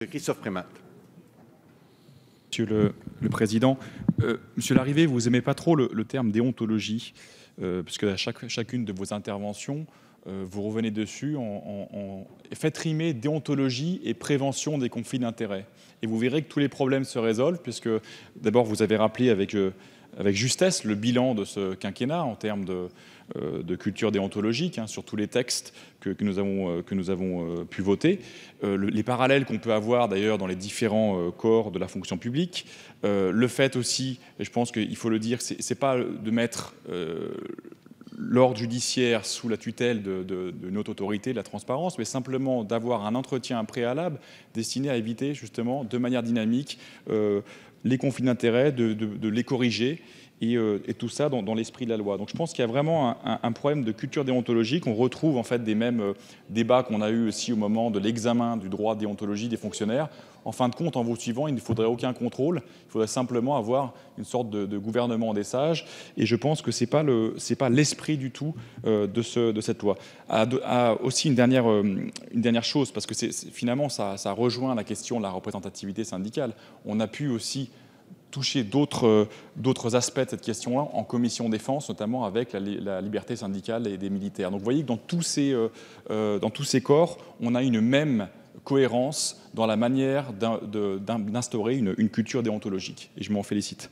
Christophe Prémat. Monsieur le Président, Monsieur Larrivé, vous n'aimez pas trop le terme déontologie, puisque à chacune de vos interventions, vous revenez dessus faites rimer déontologie et prévention des conflits d'intérêts. Et vous verrez que tous les problèmes se résolvent, puisque d'abord vous avez rappelé avec justesse le bilan de ce quinquennat en termes de culture déontologique, sur tous les textes que nous avons pu voter, les parallèles qu'on peut avoir d'ailleurs dans les différents corps de la fonction publique, le fait aussi, et je pense qu'il faut le dire, c'est pas de mettre l'ordre judiciaire sous la tutelle d'une haute autorité, de la transparence, mais simplement d'avoir un entretien préalable destiné à éviter justement de manière dynamique les conflits d'intérêts, de les corriger, et tout ça dans l'esprit de la loi. Donc je pense qu'il y a vraiment un problème de culture déontologique. On retrouve en fait des mêmes débats qu'on a eu aussi au moment de l'examen du droit de déontologie des fonctionnaires. En fin de compte, en vous suivant, il ne faudrait aucun contrôle. Il faudrait simplement avoir une sorte de gouvernement des sages. Et je pense que ce n'est pas l'esprit du tout de cette loi. Aussi une dernière chose, parce que finalement ça rejoint la question de la représentativité syndicale. On a pu aussi toucher d'autres aspects de cette question-là en commission défense, notamment avec la liberté syndicale et des militaires. Donc vous voyez que dans tous ces corps, on a une même cohérence dans la manière d'instaurer une culture déontologique. Et je m'en félicite.